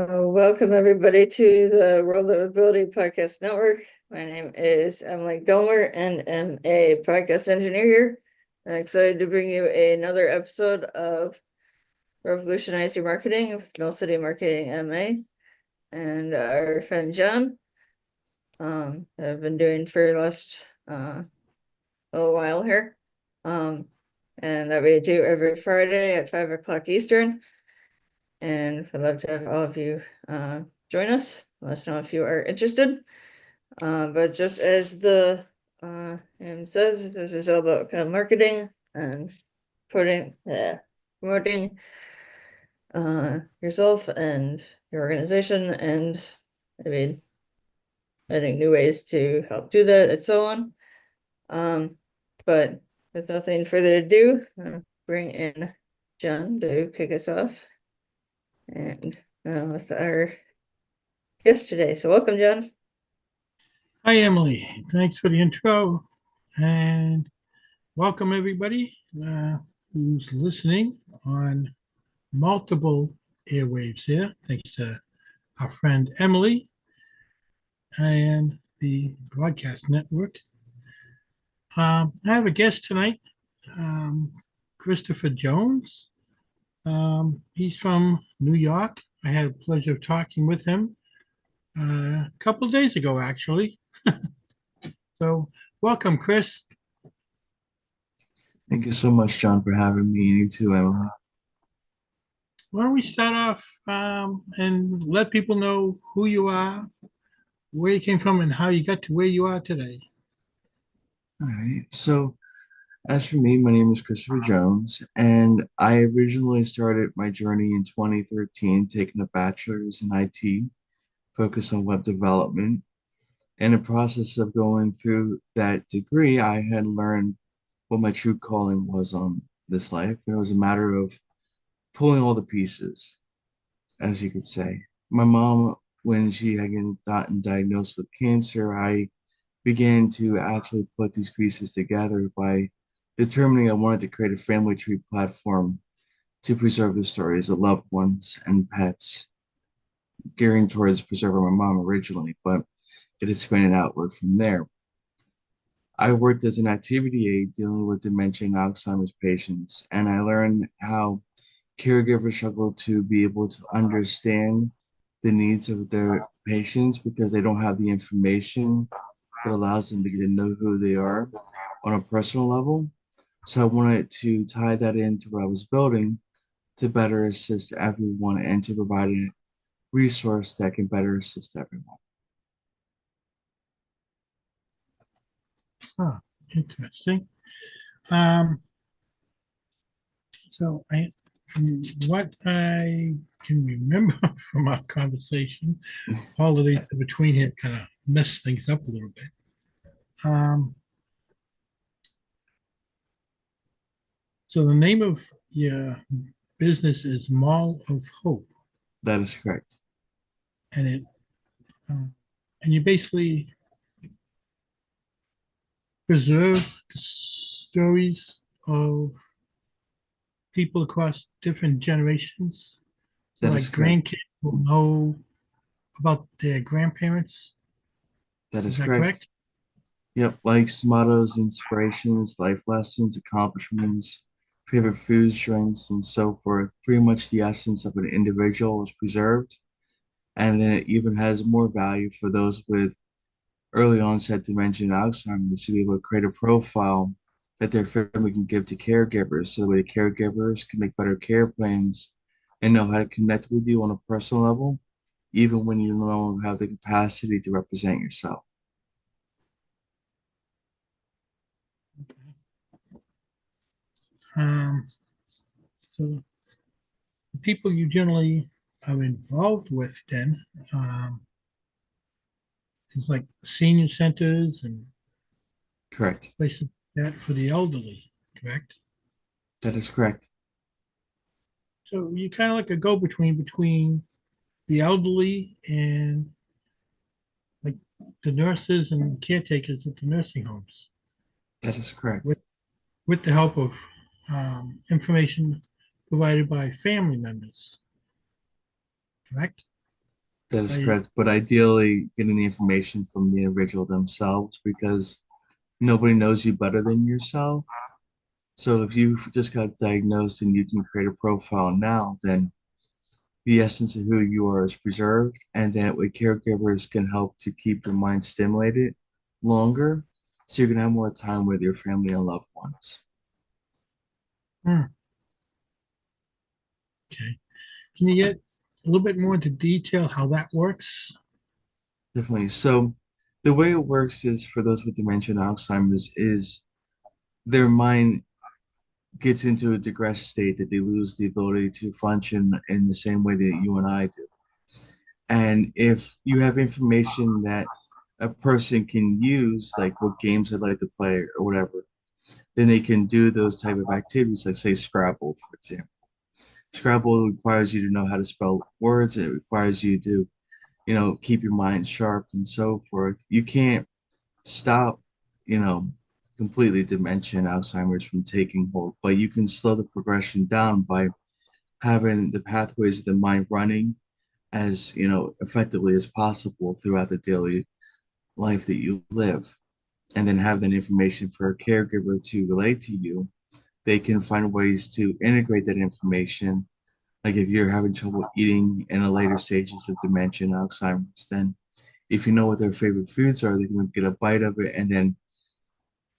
Welcome everybody to the World of Ability Podcast Network. My name is Emily Gomer and am a podcast engineer here. I'm excited to bring you another episode of Revolutionize Your Marketing with Mill City Marketing MA and our friend John. I've been doing for the last little while here. And that we do every Friday at 5 o'clock Eastern. And I'd love to have all of you join us. Let us know if you are interested. But just as the name says, this is all about kind of marketing and promoting yourself and your organization, and maybe finding new ways to help do that and so on. But with nothing further ado, I'll bring in John to kick us off. And with our guest today. So welcome, John. Hi, Emily. Thanks for the intro, and welcome everybody who's listening on multiple airwaves here. Thanks to our friend Emily and the broadcast network. I have a guest tonight, Christopher Jones. He's from New York. I had the pleasure of talking with him a couple of days ago, actually. So, welcome, Chris. Thank you so much, John, for having me. You too, Emma. Why don't we start off and let people know who you are, where you came from, and how you got to where you are today? All right. So, as for me, my name is Christopher Jones, and I originally started my journey in 2013, taking a bachelor's in IT, focused on web development. In the process of going through that degree, I had learned what my true calling was on this life. And it was a matter of pulling all the pieces, as you could say. My mom, when she had gotten diagnosed with cancer, I began to actually put these pieces together by determining I wanted to create a family tree platform to preserve the stories of loved ones and pets, gearing towards preserving my mom originally, but it expanded outward from there. I worked as an activity aide dealing with dementia and Alzheimer's patients, and I learned how caregivers struggle to be able to understand the needs of their patients because they don't have the information that allows them to get to know who they are on a personal level. So I wanted to tie that into what I was building to better assist everyone and to provide a resource that can better assist everyone. Oh, interesting. Um, from what I can remember from our conversation, holidays in between here kind of messed things up a little bit. So the name of your business is Mall of Hope, That is correct. and it and you basically preserve the stories of people across different generations. So That like is correct. grandkids will know about their grandparents. That Is is that correct. correct? Yep, likes, mottos, inspirations, life lessons, accomplishments, favorite foods, drinks, and so forth. Pretty much the essence of an individual is preserved. And then it even has more value for those with early onset dementia and Alzheimer's to be able to create a profile that their family can give to caregivers so that way the caregivers can make better care plans and know how to connect with you on a personal level, even when you no longer have the capacity to represent yourself. Um, so the people you generally are involved with then is like senior centers and Correct. places like that for the elderly, correct? That is correct. So you kind of like a go-between between the elderly and like the nurses and caretakers at the nursing homes That is correct. with the help of information provided by family members, correct? That is I, correct. But ideally, getting the information from the individual themselves because nobody knows you better than yourself. So if you just got diagnosed and you can create a profile now, then the essence of who you are is preserved. And then with caregivers can help to keep your mind stimulated longer. So you're going to have more time with your family and loved ones. hmm, okay. Can you get a little bit more into detail how that works? Definitely. So the way it works is for those with dementia and Alzheimer's is their mind gets into a digressed state that they lose the ability to function in the same way that you and I do. And if you have information that a person can use, like what games they like to play or whatever, then they can do those type of activities, like say Scrabble, for example. Scrabble requires you to know how to spell words, and it requires you to, keep your mind sharp and so forth. You can't stop, you know, completely dementia and Alzheimer's from taking hold, but you can slow the progression down by having the pathways of the mind running as, effectively as possible throughout the daily life that you live. And then have that information for a caregiver to relate to you. They can find ways to integrate that information. Like if you're having trouble eating in the later stages of dementia and Alzheimer's, then if you know what their favorite foods are, they can get a bite of it and then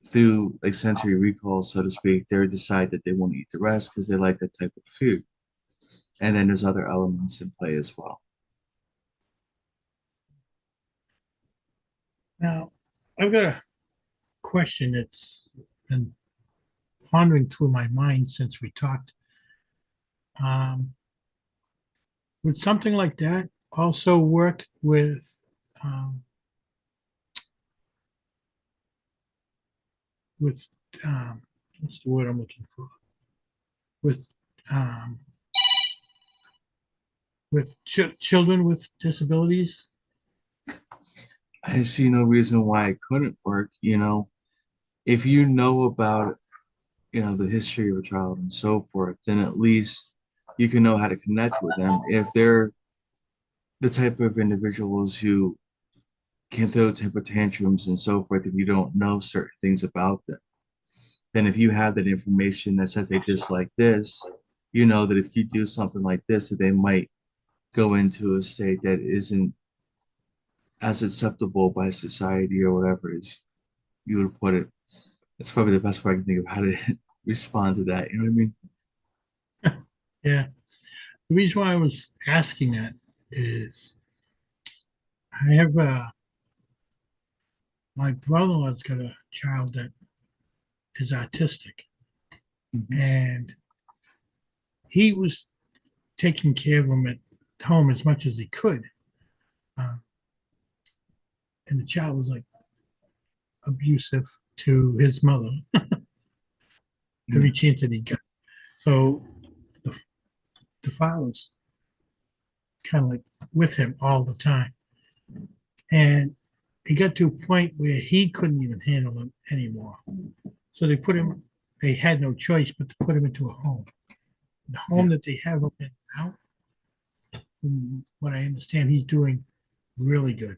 through like sensory recall, so to speak, they decide that they want to eat the rest because they like that type of food. And then there's other elements in play as well. Now, I've got a question that's been pondering through my mind since we talked. Um, would something like that also work um, with what's the word I'm looking for? With um, children with disabilities? I see no reason why it couldn't work. If you know about, the history of a child and so forth, then at least you can know how to connect with them. If they're the type of individuals who can throw temper tantrums and so forth, if you don't know certain things about them, then if you have that information that says they dislike this, you know that if you do something like this, that they might go into a state that isn't as acceptable by society or whatever it is you would put it. That's probably the best way I can think of how to respond to that. You know what I mean? Yeah. The reason why I was asking that is I have my brother-in-law's got a child that is autistic, Mhm. and he was taking care of him at home as much as he could. Uh, and the child was like abusive to his mother Yeah. every chance that he got. So the, the father was kind of like with him all the time. And it got to a point where he couldn't even handle it anymore. So they had no choice but to put him into a home. The home Yeah. that they have him in now, from what I understand, he's doing really good.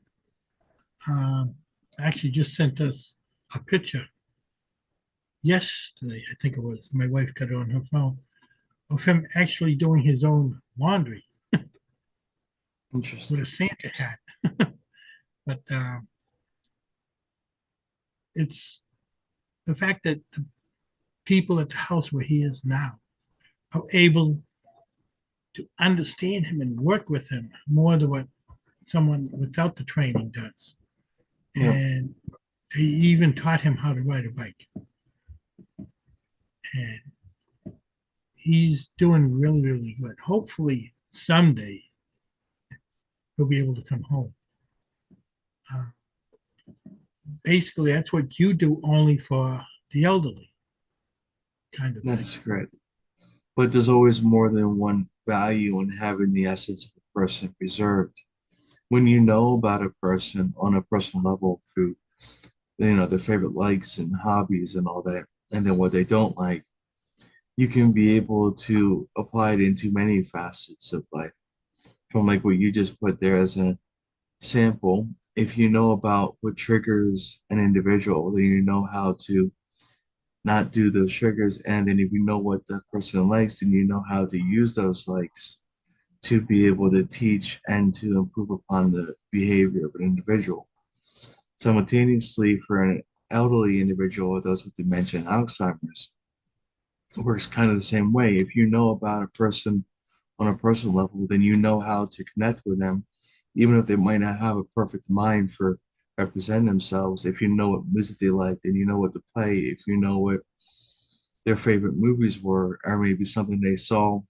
Um, Actually, just sent us a picture yesterday, I think it was. My wife got it on her phone of him actually doing his own laundry with Interesting. a Santa hat. But it's the fact that the people at the house where he is now are able to understand him and work with him more than what someone without the training does. Yeah. And they even taught him how to ride a bike. And he's doing really, really good. Hopefully, someday he'll be able to come home. Uh, Basically, that's what you do only for the elderly kind of thing. That's great. But there's always more than one value in having the essence of a person preserved. When you know about a person on a personal level through, their favorite likes and hobbies and all that, and then what they don't like, you can be able to apply it into many facets of life. from like what you just put there as a sample. If you know about what triggers an individual, then you know how to not do those triggers. And then if you know what the person likes, then you know how to use those likes to be able to teach and to improve upon the behavior of an individual. Simultaneously, for an elderly individual or those with dementia and Alzheimer's, it works kind of the same way. If you know about a person on a personal level, then you know how to connect with them, even if they might not have a perfect mind for representing themselves. If you know what music they like, then you know what to play. If you know what their favorite movies were, or maybe something they saw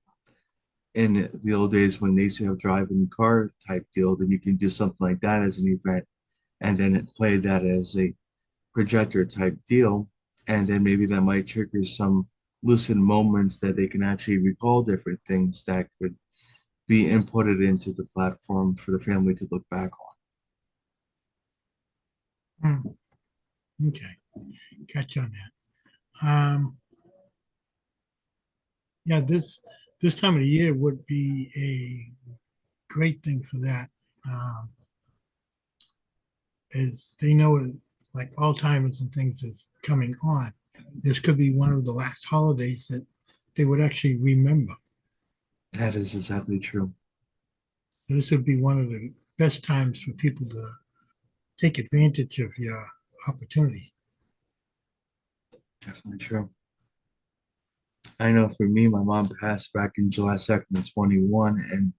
in the old days when they used to have driving car type deal, then you can do something like that as an event and then play that as a projector type deal. And then maybe that might trigger some lucid moments that they can actually recall different things that could be inputted into the platform for the family to look back Hmm, okay, catch on that. Yeah, this time of the year would be a great thing for that. Um, is they know it, like Alzheimer's and things is coming on. This could be one of the last holidays that they would actually remember. on. That is exactly true. So this would be one of the best times for people to take advantage of your opportunity. Definitely true. I know for me, my mom passed back in July 2nd of 21. And,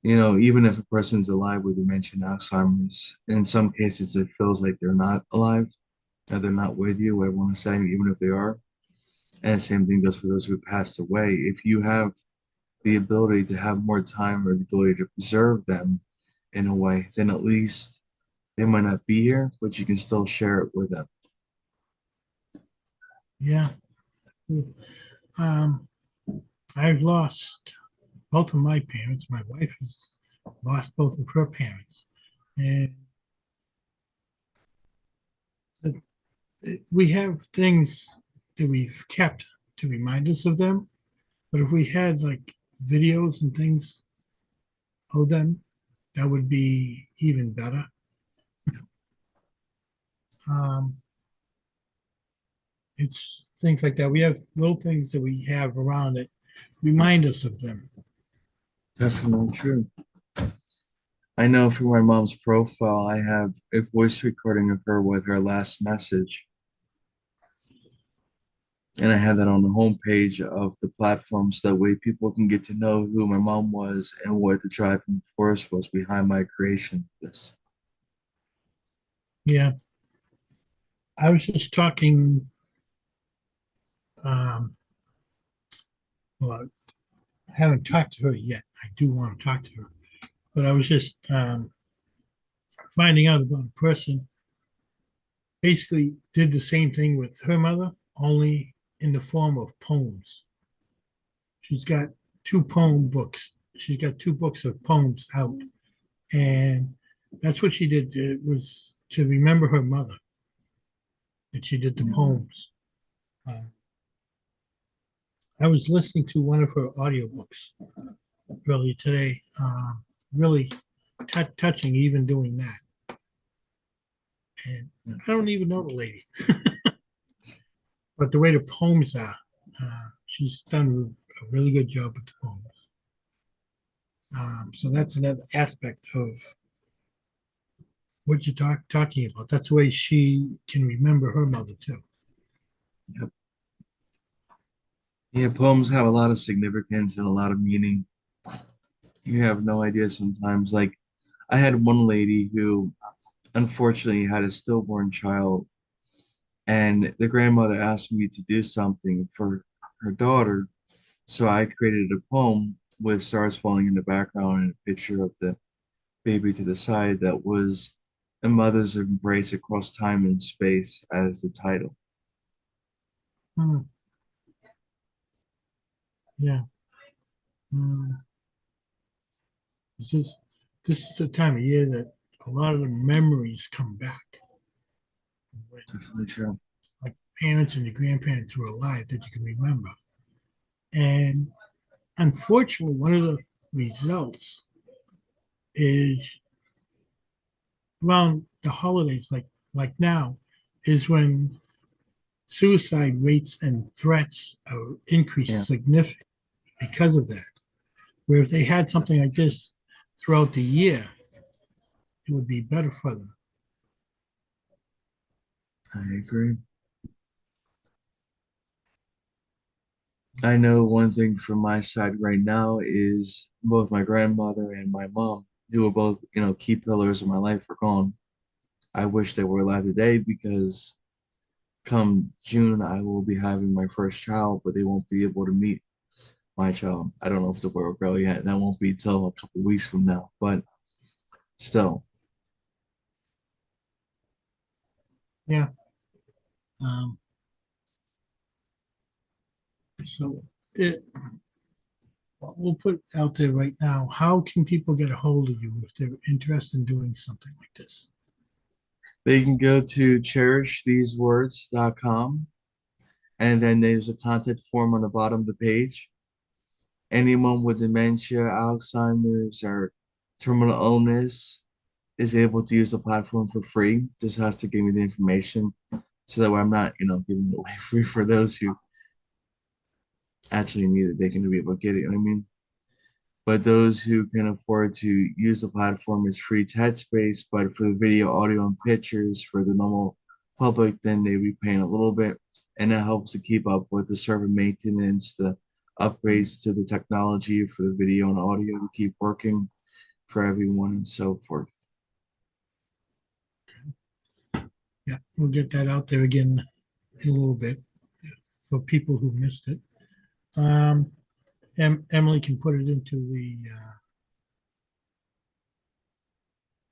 even if a person's alive with dementia and Alzheimer's, in some cases, it feels like they're not alive, that they're not with you. I want to say, even if they are. And the same thing goes for those who passed away. If you have the ability to have more time or the ability to preserve them in a way, then at least they might not be here, but you can still share it with them. Yeah. Um, I've lost both of my parents. My wife has lost both of her parents. And we have things that we've kept to remind us of them. But if we had like videos and things of them, that would be even better. Um, it's things like that. We have little things that we have around that remind us of them. Definitely true. I know for my mom's profile, I have a voice recording of her with her last message. And I have that on the homepage of the platform so that way people can get to know who my mom was and what the driving force was behind my creation of this. Yeah. I was just talking, um, well, I haven't talked to her yet. I do want to talk to her, but I was just finding out about a person basically did the same thing with her mother, only in the form of poems. She's got two poem books. She's got two books of poems out, and that's what she did. It was to remember her mother that she did the poems. Uh, I was listening to one of her audiobooks earlier today. Really touching, even doing that. And I don't even know the lady, but the way the poems are, she's done a really good job with the poems. So that's another aspect of what you're talking about. That's the way she can remember her mother too. Yep. Yeah, poems have a lot of significance and a lot of meaning. You have no idea sometimes. Like, I had one lady who unfortunately had a stillborn child, and the grandmother asked me to do something for her daughter. So I created a poem with stars falling in the background and a picture of the baby to the side that was A Mother's Embrace Across Time and Space as the title. Hmm. Yeah. Hmm. This is this is the time of year that a lot of the memories come back. When, Definitely true. like parents and the grandparents were alive that you can remember. And unfortunately, one of the results is around the holidays, like now, is when suicide rates and threats are increased Yeah. significantly because of that. Where if they had something like this throughout the year, it would be better for them. I agree. I know one thing from my side right now is both my grandmother and my mom, who are both, key pillars of my life, are gone. I wish they were alive today because come June, I will be having my first child, but they won't be able to meet my child. I don't know if it's a boy or girl yet. That won't be till a couple weeks from now, but still. Yeah. Um, so it, we'll put out there right now. How can people get a hold of you if they're interested in doing something like this? They can go to cherishthesewords.com, and then there's a contact form on the bottom of the page. Anyone with dementia, Alzheimer's, or terminal illness is able to use the platform for free. Just has to give me the information so that way I'm not, giving it away free for those who actually need it. They can be able to get it. You know what I mean? But those who can afford to use the platform is free to headspace. But for the video, audio, and pictures for the normal public, then they be paying a little bit, and that helps to keep up with the server maintenance, the upgrades to the technology for the video and audio to keep working for everyone and so forth. Yeah, we'll get that out there again in a little bit for people who missed it. Emily can put it into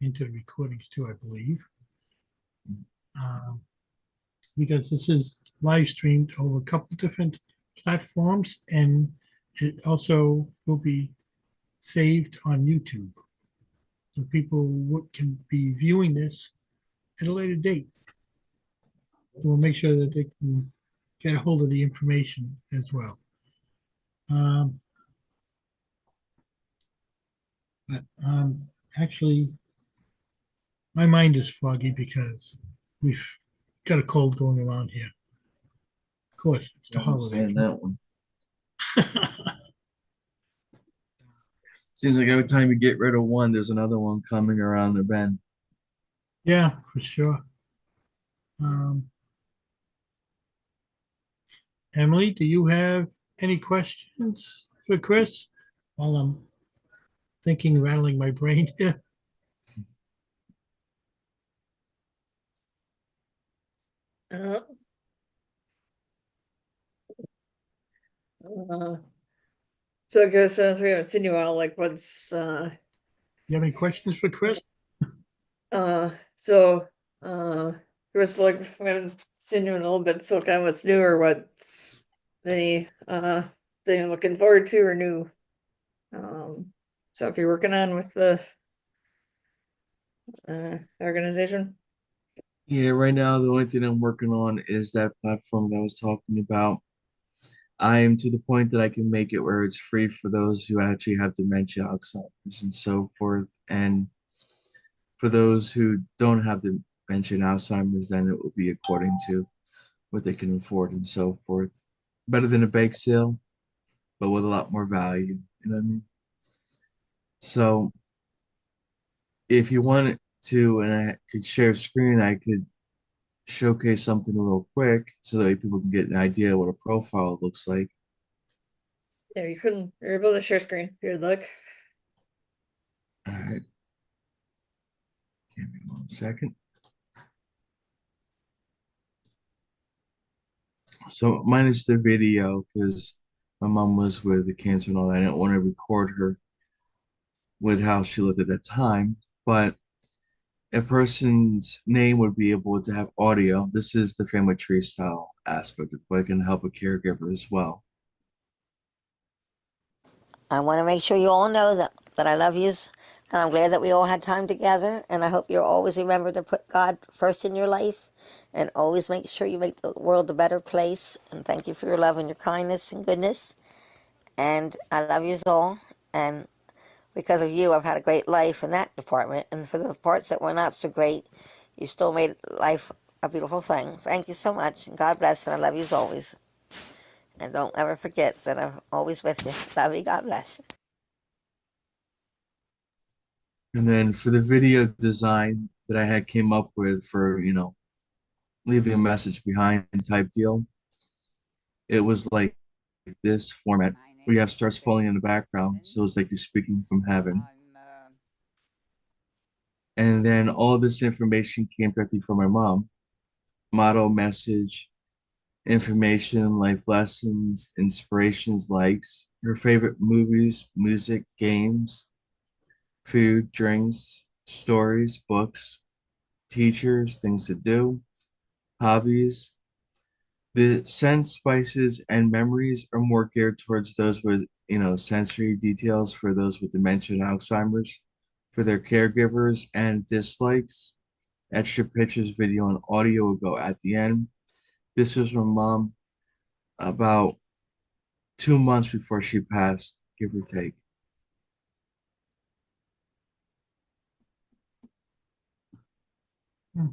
the recordings too, I believe, because this is live streamed over a couple different platforms, and it also will be saved on YouTube, so people can be viewing this at a later date. We'll make sure that they can get a hold of the information as well. But actually, my mind is foggy because we've got a cold going around here. Of course, it's the I understand holiday. that one. Seems like every time you get rid of one, there's another one coming around the bend. Yeah, for sure. Emily, do you have any questions for Chris while I'm thinking, rattling my brain here? Uh, uh, so I guess since we haven't seen you all, like You have any questions for Chris? uh so uh Chris, like we haven't seen you in a little bit, so kind of what's new or what's any thing you're looking forward to or new stuff you're working on with the organization? Yeah, right now the only thing I'm working on is that platform that I was talking about. I am to the point that I can make it where it's free for those who actually have dementia, Alzheimer's, and so forth. And for those who don't have dementia and Alzheimer's, then it will be according to what they can afford and so forth. Better than a bake sale, but with a lot more value. You know what I mean? So if you wanted to, and I could share screen, I could showcase something real quick so that people can get an idea what a profile looks like. Yeah, you're able to share screen. Here, look. All right. Give me 1 second. So minus the video because my mom was with the cancer and all that. I didn't want to record her with how she looked at that time, but a person's name would be able to have audio. This is the family tree style aspect, but it can help a caregiver as well. I want to make sure you all know that I love yous, and I'm glad that we all had time together, and I hope you'll always remember to put God first in your life, and always make sure you make the world a better place, and thank you for your love and your kindness and goodness, and I love yous all, and because of you, I've had a great life in that department. And for the parts that were not so great, you still made life a beautiful thing. Thank you so much. And God bless, and I love you as always. And don't ever forget that I'm always with you. Love you. God bless. And then for the video design that I had came up with for, leaving a message behind type deal, it was like this format where you have stars falling in the background. So it's like you're speaking from heaven. And then all this information came directly from my mom. Motto, message, information, life lessons, inspirations, likes, her favorite movies, music, games, food, drinks, stories, books, teachers, things to do, hobbies. The scents, spices, and memories are more geared towards those with, sensory details for those with dementia and Alzheimer's, for their caregivers, and dislikes. Extra pictures, video, and audio will go at the end. This was from mom about 2 months before she passed, give or take. Hmm.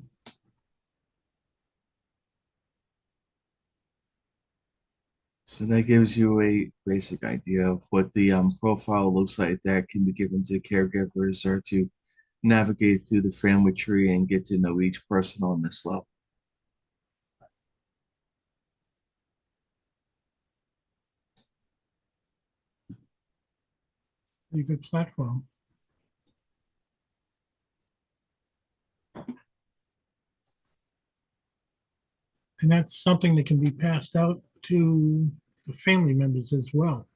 So that gives you a basic idea of what the profile looks like that can be given to caregivers or to navigate through the family tree and get to know each person on this level. Pretty good platform. And that's something that can be passed out to the family members as well.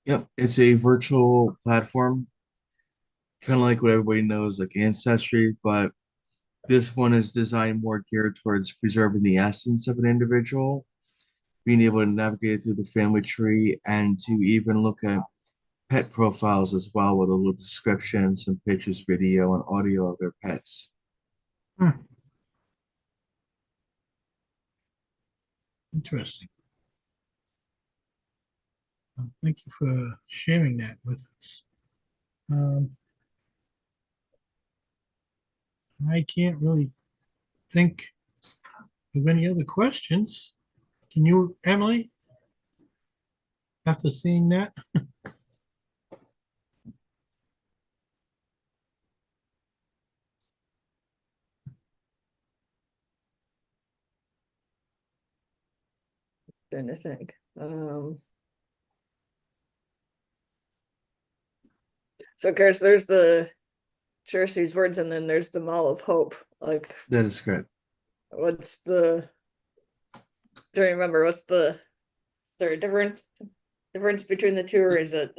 Yep, it's a virtual platform, kind of like what everybody knows, like Ancestry, but this one is designed more geared towards preserving the essence of an individual, being able to navigate through the family tree, and to even look at pet profiles as well with a little description, some pictures, video, and audio of their pets. Hmm. Interesting. Thank you for sharing that with us. I can't really think of any other questions. Can you, Emily, after seeing that? Trying to think. So, Chris, there's the Cherish These Words, and then there's the Mall of Hope. Like, That is correct. what's the? Do you remember what's the? Is there a difference between the two, or is it?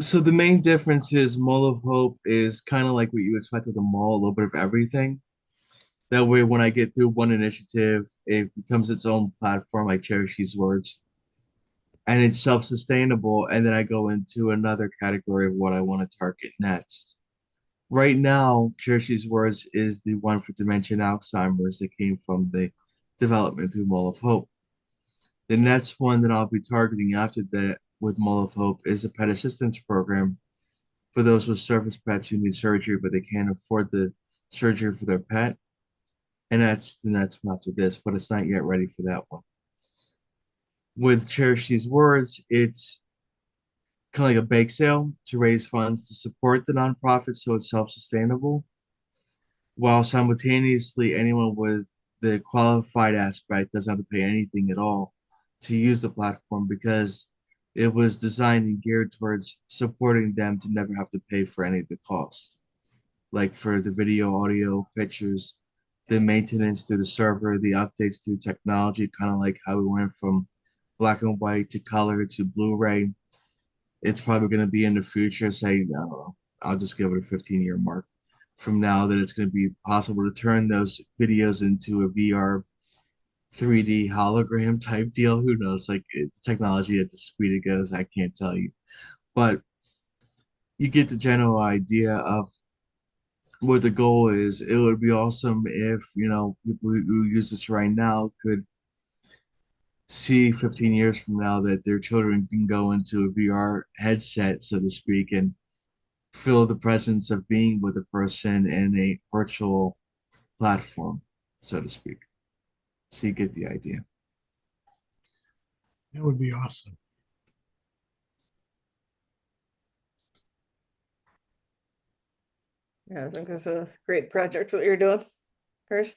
So the main difference is Mall of Hope is kind of like what you expect with a mall, a little bit of everything. That way, when I get through one initiative, it becomes its own platform, like Cherish These Words, and it's self-sustainable. And then I go into another category of what I want to target next. Right now, Cherish These Words is the one for dementia and Alzheimer's that came from the development through Mall of Hope. The next one that I'll be targeting after that with Mall of Hope is a pet assistance program for those with service pets who need surgery, but they can't afford the surgery for their pet. And that's the next one after this, but it's not yet ready for that one. With Cherish These Words, it's kind of like a bake sale to raise funds to support the nonprofit so it's self-sustainable, while simultaneously anyone with the qualified aspect doesn't have to pay anything at all to use the platform because it was designed and geared towards supporting them to never have to pay for any of the costs, like for the video, audio, pictures, the maintenance to the server, the updates to technology, kind of like how we went from black and white to color to Blu-ray. It's probably going to be in the future, say, no, I'll just give it a 15-year mark from now that it's going to be possible to turn those videos into a VR 3D hologram type deal. Who knows? Like technology at the speed it goes, I can't tell you. But you get the general idea of what the goal is. It would be awesome if, people who use this right now could see 15 years from now that their children can go into a VR headset, so to speak, and feel the presence of being with a person in a virtual platform, so to speak. So you get the idea. That would be awesome. Yeah, I think it's a great project that you're doing, Chris.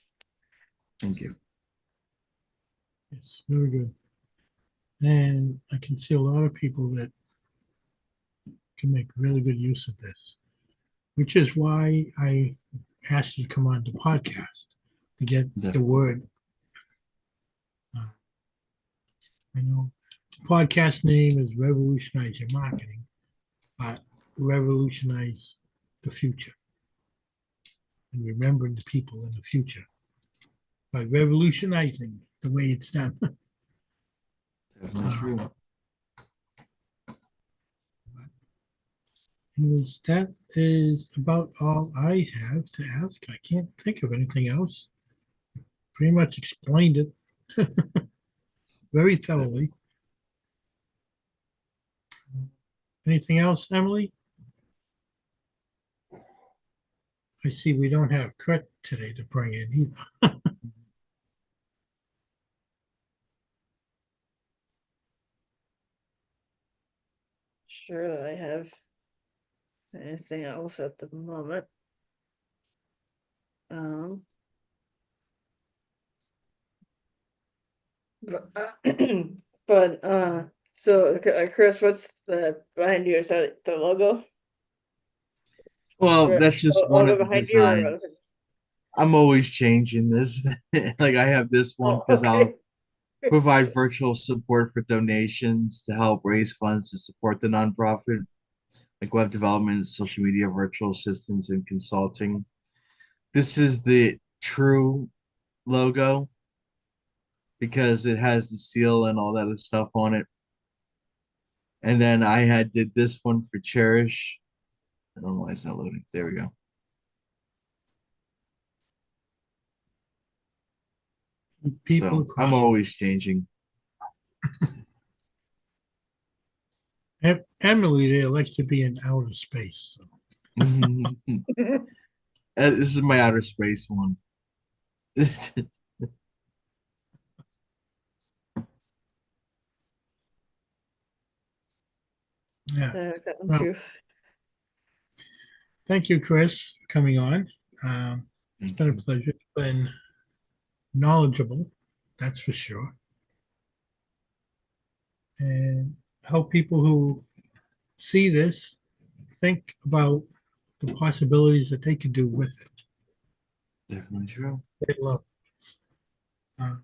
Thank you. It's very good. And I can see a lot of people that can make really good use of this, which is why I asked you to come on the podcast to get the Definitely. word. I know the podcast name is Revolutionize Your Marketing, but revolutionize the future and remembering the people in the future by revolutionizing the way it's done. Definitely true. Anyways, that is about all I have to ask. I can't think of anything else. Pretty much explained it very thoroughly. Anything else, Emily? I see we don't have Kurt today to bring in either. Sure that I have anything else at the moment. Um, but, so Chris, what's the behind you? Is that the logo? Well, that's just one Logo of the behind you, or designs. I'm always changing this. Like I have this one oh, because I'll okay. provide virtual support for donations to help raise funds to support the nonprofit, like web development, social media, virtual assistance, and consulting. This is the true logo because it has the seal and all that other stuff on it. And then I had did this one for Cherish. I don't know why it's not loading. There we go. People So I'm across. always changing. Emily there likes to be in outer space. So. This is my outer space one. Yeah. That one Well, too. thank you, Chris, for coming on. It's Thank been a you. pleasure. It's been knowledgeable, that's for sure. And I hope people who see this think about the possibilities that they could do with it. Definitely true. They love. Uh,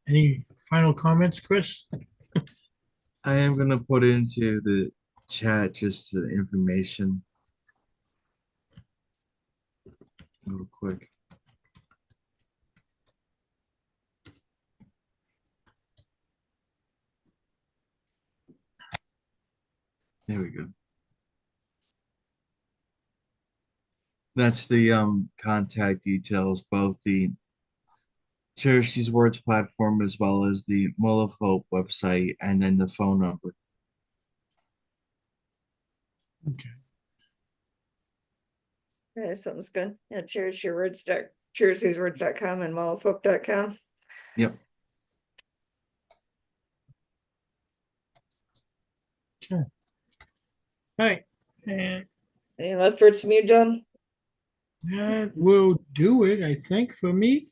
any final comments, Chris? I am gonna put into the chat just the information real quick. There we go. That's the contact details, both the Cherish These Words platform as well as the Mull of Hope website, and then the phone number. Okay. Yeah, sounds good. Yeah, cheristhesewords.com and mallofhope.com. Yep. Okay. All right. And Any last words from you, John? that will do it, I think, for me.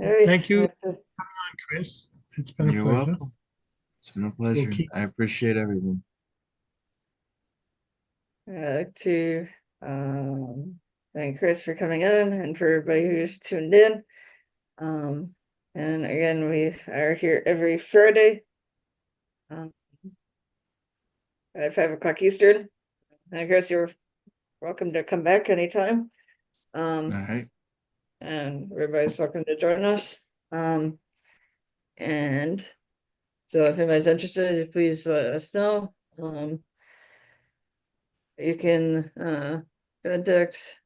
All right. Thank you, Chris. It's been a You're pleasure. welcome. It's been a We'll pleasure. keep. I appreciate everything. To thank Chris for coming on and for everybody who's tuned in. And again, we are here every Friday at 5 o'clock Eastern. And Chris, you're welcome to come back anytime. All right. And everybody's welcome to join us. And so if anybody's interested, please let us know. You can contact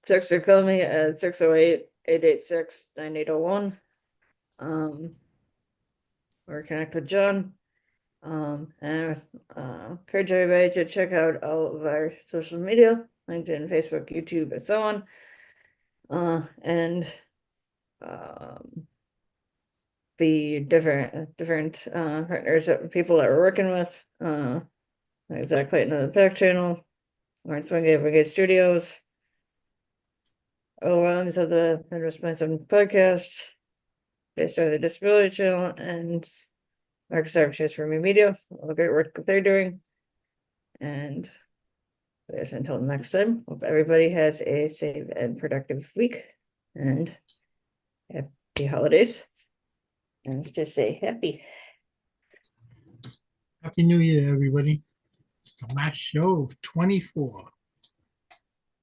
text or call me at 608-886-9801. Or connect with John. And encourage everybody to check out all of our social media, LinkedIn, Facebook, YouTube, and so on. And the different partners that people that we're working with. Zach Clayton of the Pack Channel, Lawrence Wingate of Wingate Studios, Williams of the Midwest Medicine Podcast, based on the Disability Channel, and Marcus Services for Me Media, all the great work that they're doing. And I guess until next time, hope everybody has a safe and productive week, and happy holidays. And let's just say happy. Happy New Year, everybody. The last show of 24.